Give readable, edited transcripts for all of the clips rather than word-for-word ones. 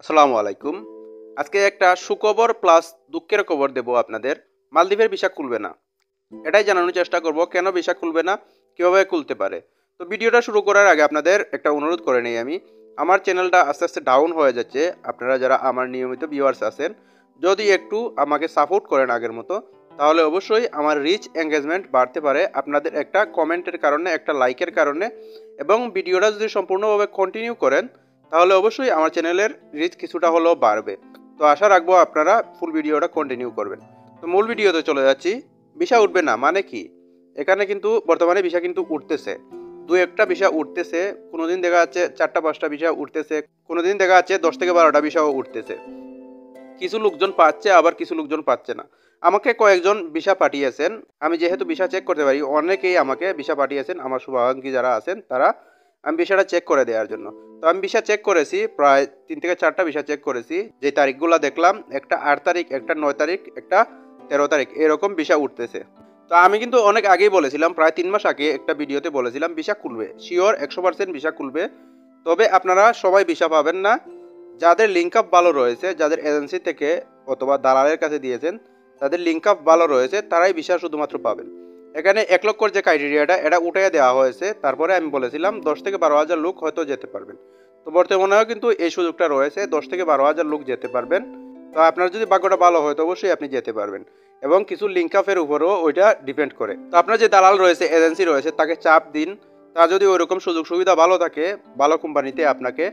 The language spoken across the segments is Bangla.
আসসালামু আলাইকুম। আজকে একটা সুখবর প্লাস দুঃখের খবর দেব আপনাদের। মালদ্বীপের ভিসা খুলবে না। এটাই জানানোর চেষ্টা করব কেন ভিসা খুলবে না, কিভাবে খুলতে পারে। তো ভিডিওটা শুরু করার আগে আপনাদের একটা অনুরোধ করে নেই আমি। আমার চ্যানেলটা আস্তে আস্তে ডাউন হয়ে যাচ্ছে। আপনারা যারা আমার নিয়মিত ভিউয়ার্স আছেন, যদি একটু আমাকে সাপোর্ট করেন আগের মতো, তাহলে অবশ্যই আমার রিচ এঙ্গেজমেন্ট বাড়তে পারে আপনাদের একটা কমেন্টের কারণে, একটা লাইকের কারণে, এবং ভিডিওটা যদি সম্পূর্ণভাবে কন্টিনিউ করেন তাহলে অবশ্যই আমার চ্যানেলের রিচ কিছুটা হলেও বাড়বে। তো আশা রাখবো আপনারা ফুল ভিডিওটা কন্টিনিউ করবেন। তো মূল ভিডিওতে চলে যাচ্ছি। ভিসা উঠবে না মানে কি? এখানে কিন্তু বর্তমানে ভিসা কিন্তু উঠতেছে, দু একটা ভিসা উঠতেছে। কোনোদিন দেখা যাচ্ছে 4টা 5টা ভিসা উঠতেছে, কোনোদিন দেখা যাচ্ছে 10 থেকে 12টা ভিসাও উঠতেছে। কিছু লোকজন পাচ্ছে, আবার কিছু লোকজন পাচ্ছে না। আমাকে কয়েকজন ভিসা পাঠিয়েছেন। আমি যেহেতু ভিসা চেক করতে পারি, অনেকেই আমাকে ভিসা পাঠিয়েছেন। আমার শুভাকাঙ্ক্ষী যারা আছেন তারা আমি ভিসাটা চেক করে দেওয়ার জন্য। তো আমি ভিসা চেক করেছি, প্রায় 3 থেকে 4টা ভিসা চেক করেছি। যে তারিখগুলো দেখলাম, একটা 8 তারিখ, একটা 9 তারিখ, একটা 13 তারিখ, এরকম ভিসা উঠতেছে। তো আমি কিন্তু অনেক আগেই বলেছিলাম, প্রায় 3 মাস আগে একটা ভিডিওতে বলেছিলাম ভিসা খুলবে, শিওর 100% ভিসা খুলবে। তবে আপনারা সবাই ভিসা পাবেন না। যাদের লিঙ্ক আপ ভালো রয়েছে, যাদের এজেন্সি থেকে অথবা দালালের কাছে দিয়েছেন, তাদের লিঙ্ক আপ ভালো রয়েছে, তারাই ভিসা শুধুমাত্র পাবেন। এখানে 1 লক্ষর যে ক্রাইটেরিয়াটা, এটা উঠাইয়া দেওয়া হয়েছে। তারপরে আমি বলেছিলাম 10 থেকে 12 হাজার লোক হয়তো যেতে পারবেন। তো বর্তমানেও কিন্তু এই সুযোগটা রয়েছে, 10 থেকে 12 হাজার লোক যেতে পারবেন। তো আপনার যদি ভাগ্যটা ভালো হয় তো অবশ্যই আপনি যেতে পারবেন। এবং কিছু লিঙ্ক আপের উপরও ওইটা ডিপেন্ড করে। তো আপনার যে দালাল রয়েছে, এজেন্সি রয়েছে, তাকে চাপ দিন। তা যদি ওইরকম সুযোগ সুবিধা ভালো থাকে, ভালো কোম্পানিতে আপনাকে,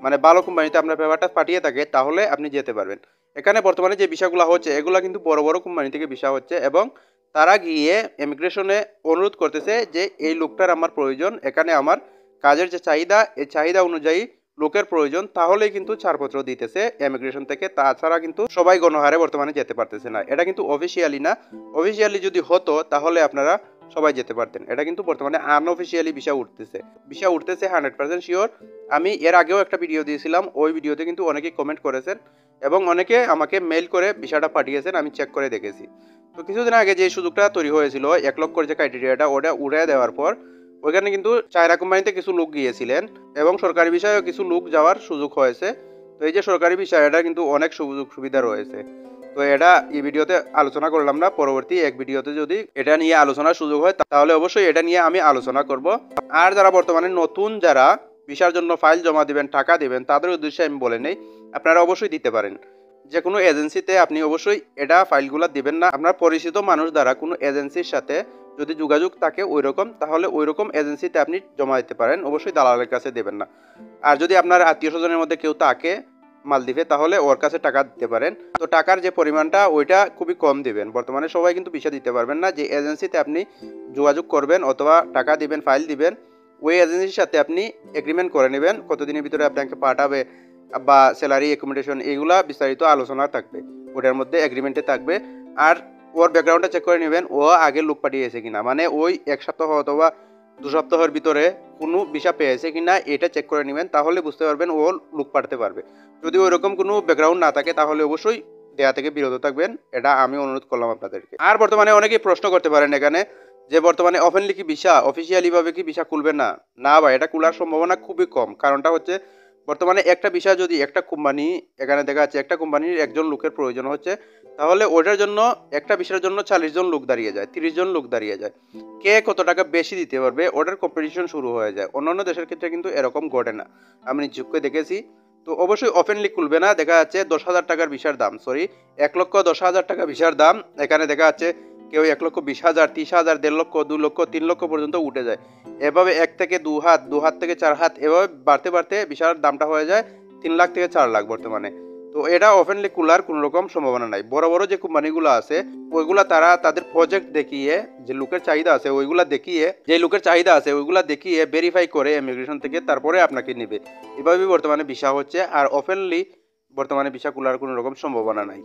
মানে ভালো কোম্পানিতে আপনার পেপারটা পাঠিয়ে থাকে, তাহলে আপনি যেতে পারবেন। এখানে বর্তমানে যে ভিসাগুলো হচ্ছে, এগুলো কিন্তু বড় বড় কোম্পানি থেকে ভিসা হচ্ছে, এবং তারা গিয়ে ইমিগ্রেশনে অনুরোধ করতেছে যে এই লোকটার আমার প্রয়োজন, এখানে আমার কাজের যে চাহিদা, এই চাহিদা অনুযায়ী লোকের প্রয়োজন, তাহলেই কিন্তু ছাড়পত্র দিতেছে ইমিগ্রেশন থেকে। তাছাড়া কিন্তু সবাই গণহারে বর্তমানে যেতে পারতেছে না। এটা কিন্তু অফিসিয়ালি না। অফিসিয়ালি যদি হতো তাহলে আপনারা সবাই যেতে পারতেন। এটা কিন্তু বর্তমানে আনঅফিসিয়ালি ভিসা উঠতেছে। ভিসা উঠতেছে 100% শিওর। আমি এর আগেও একটা ভিডিও দিয়েছিলাম, ওই ভিডিওতে কিন্তু অনেকেই কমেন্ট করেছেন এবং অনেকে আমাকে মেইল করে ভিসাটা পাঠিয়েছেন, আমি চেক করে দেখেছি। তো কিছুদিন আগে যে সুযোগটা তৈরি হয়েছিল, 1 লক্ষর যে ক্রাইটেরিয়াটা, ওটা উড়ে দেওয়ার পর ওইখানে কিন্তু চায়না কোম্পানিতে কিছু লোক গিয়েছিলেন, এবং সরকারি বিষয়েও কিছু লোক যাওয়ার সুযোগ হয়েছে। তো এই যে সরকারি বিষয়, এটা কিন্তু অনেক সুযোগ সুবিধা রয়েছে। তো এটা এই ভিডিওতে আলোচনা করলাম না, পরবর্তী এক ভিডিওতে যদি এটা নিয়ে আলোচনার সুযোগ হয় তাহলে অবশ্যই এটা নিয়ে আমি আলোচনা করব। আর যারা বর্তমানে নতুন, যারা ভিসার জন্য ফাইল জমা দিবেন, টাকা দিবেন, তাদের উদ্দেশ্যে আমি বলে নেই, আপনারা অবশ্যই দিতে পারেন। যে কোনো এজেন্সিতে আপনি অবশ্যই এটা ফাইলগুলো দিবেন না। আপনার পরিচিত মানুষ দ্বারা কোনো এজেন্সির সাথে যদি যোগাযোগ থাকে ওই রকম, তাহলে ওই রকম এজেন্সিতে আপনি জমা দিতে পারেন, অবশ্যই দালালের কাছে দেবেন না। আর যদি আপনার আত্মীয় স্বজনের মধ্যে কেউ থাকে মালদ্বীপে, তাহলে ওর কাছে টাকা দিতে পারেন। তো টাকার যে পরিমাণটা, ওইটা খুবই কম দিবেন। বর্তমানে সবাই কিন্তু ভিসা দিতে পারবেন না। যে এজেন্সিতে আপনি যোগাযোগ করবেন অথবা টাকা দিবেন, ফাইল দিবেন, ওই এজেন্সির সাথে আপনি এগ্রিমেন্ট করে নেবেন কতদিনের ভিতরে আপনাকে পাঠাবে, বা স্যালারি, অ্যাকোমোডেশন, এইগুলা বিস্তারিত আলোচনা থাকবে, ওটার মধ্যে এগ্রিমেন্টে থাকবে। আর ওর ব্যাকগ্রাউন্ডটা চেক করে নেবেন, ও আগে লোক পাঠিয়েছে কিনা, মানে ওই 1 সপ্তাহ অথবা 2 সপ্তাহের ভিতরে কোনো ভিসা পেয়েছে কিনা, এটা চেক করে নেবেন। তাহলে বুঝতে পারবেন ও লোক পাঠাতে পারবে। যদি ওইরকম কোনো ব্যাকগ্রাউন্ড না থাকে তাহলে অবশ্যই দেয়া থেকে বিরত থাকবেন, এটা আমি অনুরোধ করলাম আপনাদেরকে। আর বর্তমানে অনেকেই প্রশ্ন করতে পারেন এখানে যে বর্তমানে ওপেনলি কি ভিসা, অফিসিয়ালি ভাবে কি ভিসা খুলবে না? না ভাই, এটা খোলার সম্ভাবনা খুবই কম। কারণটা হচ্ছে, বর্তমানে একটা ভিসা যদি একটা কোম্পানি, এখানে দেখা যাচ্ছে একটা কোম্পানির একজন লোকের প্রয়োজন হচ্ছে, তাহলে ওটার জন্য একটা ভিসার জন্য 40 জন লোক দাঁড়িয়ে যায়, 30 জন লোক দাঁড়িয়ে যায়। কে কত টাকা বেশি দিতে পারবে, ওটার কম্পিটিশন শুরু হয়ে যায়। অন্যান্য দেশের ক্ষেত্রে কিন্তু এরকম ঘটে না, আমি নিশ্চয়ই দেখেছি। তো অবশ্যই ওপেনলি খুলবে না। দেখা যাচ্ছে 10,000 টাকার ভিসার দাম, সরি 1,10,000 টাকা ভিসার দাম, এখানে দেখা যাচ্ছে কেউ 1,20,000, 30,000, 1.5 লক্ষ, 2 লক্ষ, 3 লক্ষ পর্যন্ত উঠে যায়। এভাবে 1 থেকে 2 হাত, 2 হাত থেকে 4 হাত, এভাবে বাড়তে বাড়তে ভিসার দামটা হয়ে যায় 3 লাখ থেকে 4 লাখ বর্তমানে। তো এটা ওপেনলি খোলার কোনো রকম সম্ভাবনা নাই। বড় বড় যে কোম্পানিগুলো আছে, ওইগুলা তারা তাদের প্রজেক্ট দেখিয়ে, যে লোকের চাহিদা আছে ওইগুলা দেখিয়ে, যে লোকের চাহিদা আছে ওইগুলা দেখিয়ে ভেরিফাই করে ইমিগ্রেশন থেকে তারপরে আপনাকে নেবে। এভাবেই বর্তমানে ভিসা হচ্ছে। আর ওপেনলি বর্তমানে ভিসা খোলার কোনো রকম সম্ভাবনা নাই।